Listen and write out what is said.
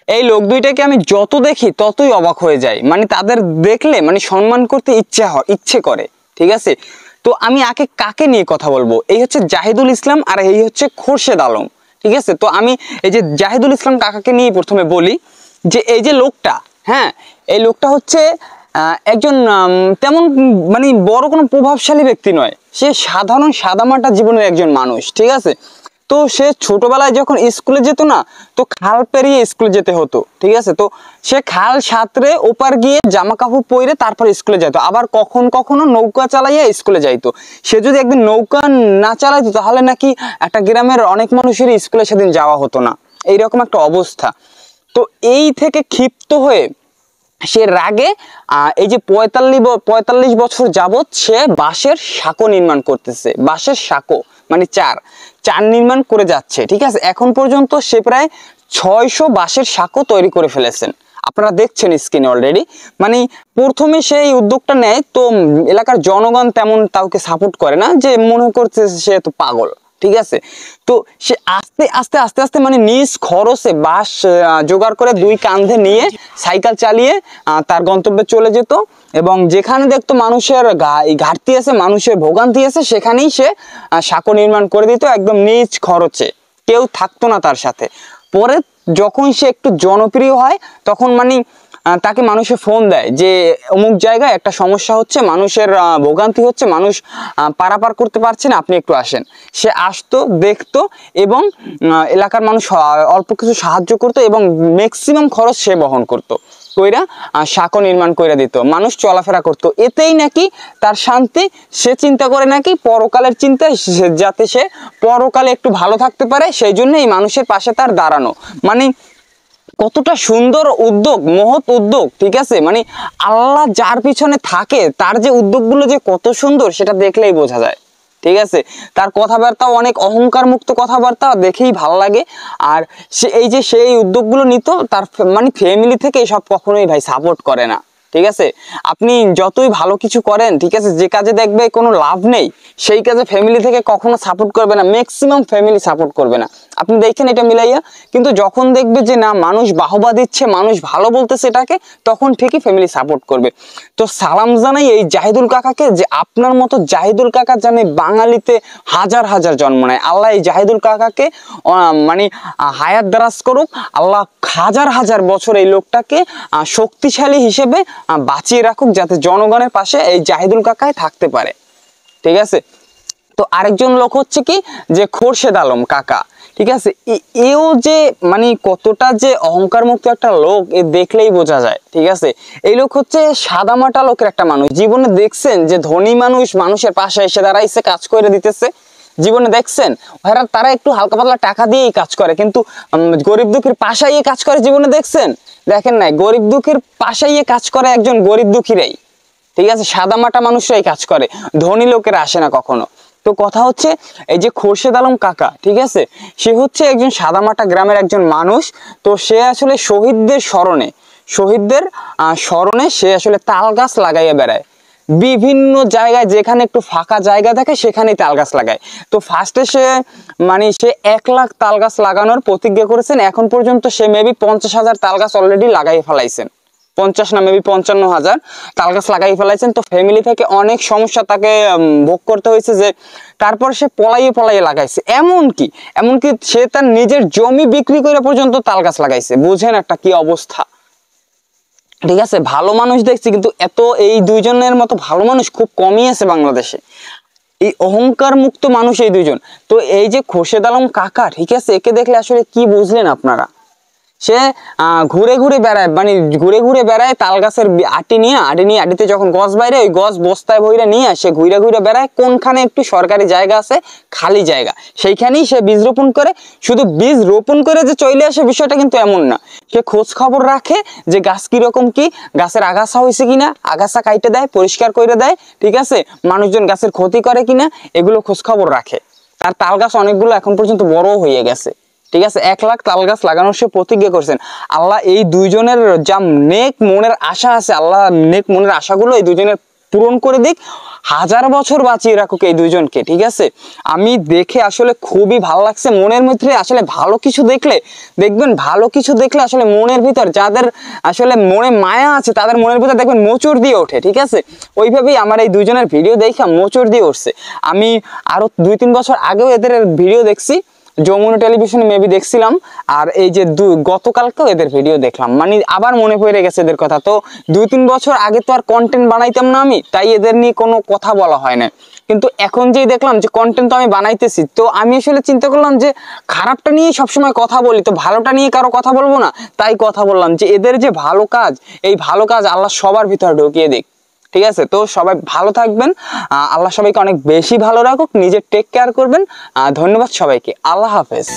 এই লোক দুইটাকে আমি যত দেখি ততই অবাক হয়ে যাই, মানে তাদের দেখলে মানে সম্মান করতে ইচ্ছে করে। ঠিক আছে, তো আমি আগে কাকে নিয়ে কথা বলবো, এই হচ্ছে জাহিদুল ইসলাম আর এই হচ্ছে খোরশেদ আলম। ঠিক আছে, তো আমি এই যে জাহিদুল ইসলাম কাকাকে নিয়ে প্রথমে বলি যে এই যে লোকটা, হ্যাঁ এই লোকটা হচ্ছে একজন তেমন মানে বড় কোনো প্রভাবশালী ব্যক্তি নয়, সে সাধারণ সাদামাটা জীবনের একজন মানুষ। ঠিক আছে, তো সে ছোটবেলায় যখন স্কুলে যেত না, তো খাল পেরিয়ে স্কুলে যেতে হতো। ঠিক আছে, তো সে খাল সাঁতরে ওপার গিয়ে জামা কাপড় পরে তারপর স্কুলে যেত, আবার কখনো নৌকা চালাইয়া স্কুলে যাইতো। সে যদি একদিন নৌকা না চালাইতো তাহলে নাকি একটা গ্রামের অনেক মানুষেরই স্কুলে সেদিন যাওয়া হতো না, এইরকম একটা অবস্থা। তো এই থেকে ক্ষিপ্ত হয়ে সে রাগে এই যে ৪৫ বছর যাবৎ সে বাঁশের সাঁকো নির্মাণ করতেছে, বাঁশের সাঁকো মানে চার নির্মাণ করে যাচ্ছে। ঠিক আছে, এখন পর্যন্ত সে প্রায় ৬০০ বাঁশের সাঁকো তৈরি করে ফেলেছেন, আপনারা দেখছেন স্ক্রিনে অলরেডি। মানে প্রথমে সে এই উদ্যোগটা নেয়, তো এলাকার জনগণ তেমন তাকে সাপোর্ট করে না, যে মনে করছে সে তো পাগল। ঠিক আছে, তো সে আস্তে আস্তে আস্তে আস্তে মানে নিজ খরচে বাঁশ জোগাড় করে দুই কাঁধে নিয়ে সাইকেল চালিয়ে তার গন্তব্যে চলে যেত, এবং যেখানে দেখতো মানুষের ঘাটতি আছে, মানুষের ভোগান্তি আছে, সেখানেই সে সাঁকো নির্মাণ করে দিত একদম নিজ খরচে, কেউ থাকতো না তার সাথে। পরে যখন সে একটু জনপ্রিয় হয় তখন মানে তাকে মানুষে ফোন দেয় যে অমুক জায়গায় একটা সমস্যা হচ্ছে, মানুষের ভোগান্তি হচ্ছে, মানুষ পারাপার করতে পারছে না, আপনি একটু আসেন। সে আসতো, দেখতো, এবং এলাকার মানুষ অল্প কিছু সাহায্য করতো, এবং ম্যাক্সিমাম খরচ সে বহন করতো, কইরা সাঁকো নির্মাণ কইরা দিত, মানুষ চলাফেরা করতো, এতেই নাকি তার শান্তি। সে চিন্তা করে নাকি পরকালের চিন্তা, যাতে সে পরকালে একটু ভালো থাকতে পারে, সেই জন্য এই মানুষের পাশে তার দাঁড়ানো। মানে কতটা সুন্দর উদ্যোগ, মহৎ উদ্যোগ। ঠিক আছে, মানে আল্লাহ যার পিছনে থাকে তার যে উদ্যোগগুলো যে কত সুন্দর সেটা দেখলেই বোঝা যায়। ঠিক আছে, তার কথাবার্তাও অনেক অহংকার মুক্ত কথাবার্তা, দেখেই ভালো লাগে। আর সে এই যে সেই উদ্যোগগুলো নিত, তার মানে ফ্যামিলি থেকে এসব কখনোই ভাই সাপোর্ট করে না। ঠিক আছে, আপনি যতই ভালো কিছু করেন, ঠিক আছে, যে কাজে দেখবে কোনো লাভ নেই সেই কাজে ফ্যামিলি থেকে কখনো সাপোর্ট করবে না, ম্যাক্সিমাম ফ্যামিলি সাপোর্ট করবে না, আপনি দেখেন এটা মিলাইয়া। কিন্তু যখন দেখবে যে না মানুষ বাহবা দিচ্ছে, মানুষ ভালো বলতেছে এটাকে, তখন ঠিকই ফ্যামিলি সাপোর্ট করবে। তো সালাম জানাই এই জাহিদুল কাকাকে, যে আপনার মতো জাহিদুল কাকা জানে বাঙালিতে হাজার হাজার জন্ম নেয়। আল্লাহ এই জাহিদুল কাকাকে মানে হায়াত দারাজ করুক, আল্লাহ হাজার হাজার বছর এই লোকটাকে শক্তিশালী হিসেবে বাঁচিয়ে রাখুক, যাতে জনগণের পাশে এই জাহিদুল কাকাই থাকতে পারে। ঠিক আছে, তো আরেকজন লোক হচ্ছে কি যে খোরশেদ আলম কাকা। ঠিক আছে, এও যে মানে কতটা যে অহংকার মুক্ত একটা লোক, এ দেখলেই বোঝা যায়। ঠিক আছে, এই লোক হচ্ছে সাদামাটা লোকের একটা মানুষ। জীবনে দেখছেন যে ধনী মানুষ মানুষের পাশে এসে দাঁড়াইছে, কাজ করে দিতেছে? জীবনে দেখছেন? তারা একটু হালকা পাতলা টাকা দিয়েই কাজ করে, কিন্তু গরিব দুঃখীর পাশে কাজ করে জীবনে দেখছেন? দেখেন নাই, গরিব দুঃখীর পাশে কাজ করে একজন গরিব দুঃখীরাই। ঠিক আছে, সাদামাটা মানুষরাই কাজ করে, ধনী লোকেরা আসে না কখনো। তো কথা হচ্ছে এই যে খোরশেদ আলম কাকা, ঠিক আছে, সে হচ্ছে একজন সাদামাটা গ্রামের একজন মানুষ। তো সে আসলে শহীদদের স্মরণে সে আসলে তাল গাছ লাগাইয়া বেড়ায় বিভিন্ন জায়গায়, যেখানে একটু ফাঁকা জায়গা থাকে সেখানেই তাল গাছ লাগায়। তো ফার্স্টে সে ১,০০,০০০ তাল গাছ লাগানোর প্রতিজ্ঞা করেছেন। এখন পর্যন্ত সে মেবি ৫০,০০০ তাল গাছ অলরেডি লাগাই ফেলাইছেন, ৫০ না মেবি ৫৫,০০০ তাল গাছ লাগাই ফেলাইছেন। তো ফ্যামিলি থেকে অনেক সমস্যা তাকে ভোগ করতে হয়েছে, যে তারপর সে পলাইয়ে লাগাইছে। এমনকি সে তার নিজের জমি বিক্রি করে পর্যন্ত তাল গাছ লাগাইছে। বুঝেন একটা কি অবস্থা। ঠিক আছে, ভালো মানুষ দেখছি, কিন্তু এই দুইজনের মতো ভালো মানুষ খুব কমই আছে বাংলাদেশে। এই অহংকার মুক্ত মানুষ এই দুইজন। তো এই যে খোরশেদ আলম কাকা, ঠিক আছে, একে দেখলে আসলে কি বুঝলেন আপনারা? সে ঘুরে ঘুরে বেড়ায় তাল গাছের আটিতে যখন গছ বাইরে, ওই গছ বস্তায় ভইরা নিয়ে সে ঘুরে বেড়ায় কোনখানে একটু সরকারি জায়গা আছে, খালি জায়গা, সেইখানেই সে বীজ রোপণ করে। শুধু বীজ রোপণ করে যে চলে আসে বিষয়টা কিন্তু এমন না, সে খোঁজ খবর রাখে যে গাছ কিরকম, কি গাছের আগাছা হয়েছে কিনা, আগাছা কাইটে দেয়, পরিষ্কার করে দেয়। ঠিক আছে, মানুষজন গাছের ক্ষতি করে কিনা, এগুলো খোঁজ খবর রাখে। তার তাল গাছ অনেকগুলো এখন পর্যন্ত বড় হয়ে গেছে। ঠিক আছে, ১,০০,০০০ তাল গাছ লাগানোর সে প্রতিজ্ঞা করছেন। আল্লাহ এই দুইজনের যা নেক মনের আশা আছে, আল্লাহ নেক মনের আশাগুলো এই দুইজনের পূরণ করে দিক, 1000 বছর বাঁচিয়ে রাখুক এই দুইজনকে, ঠিক আছে। আমি দেখে আসলে খুবই ভালো লাগছে। মনের মধ্যে আসলে ভালো কিছু দেখলে দেখবেন, ভালো কিছু দেখলে আসলে মনের ভিতর যাদের আসলে মনে মায়া আছে তাদের মনের ভিতর দেখবেন মোচড় দিয়ে ওঠে, ঠিক আছে। ওইভাবেই আমার এই দুইজনের ভিডিও দেখা মোচড় দিয়ে উঠছে। আমি আরো 2-3 বছর আগেও এদের ভিডিও দেখছি, যমুনা টেলিভিশনে মেবি দেখছিলাম, আর এই যে গতকালকেও এদের ভিডিও দেখলাম, মানে আবার মনে পড়ে গেছে এদের কথা। তো 2-3 বছর আগে তো আর কন্টেন্ট বানাইতাম না আমি, তাই এদের নিয়ে কোনো কথা বলা হয় না। কিন্তু এখন যেই দেখলাম যে কন্টেন্ট তো আমি বানাইতেছি, তো আমি আসলে চিন্তা করলাম যে খারাপটা নিয়ে সবসময় কথা বলি, তো ভালোটা নিয়ে কারো কথা বলবো না। তাই কথা বললাম যে এদের যে ভালো কাজ, এই ভালো কাজ আল্লাহ সবার ভিতরে ঢুকিয়ে দিক, ঠিক আছে। তো সবাই ভালো থাকবেন, আল্লাহ সবাইকে অনেক বেশি ভালো রাখুক, নিজের টেক কেয়ার করবেন। ধন্যবাদ সবাইকে, আল্লাহ হাফেজ।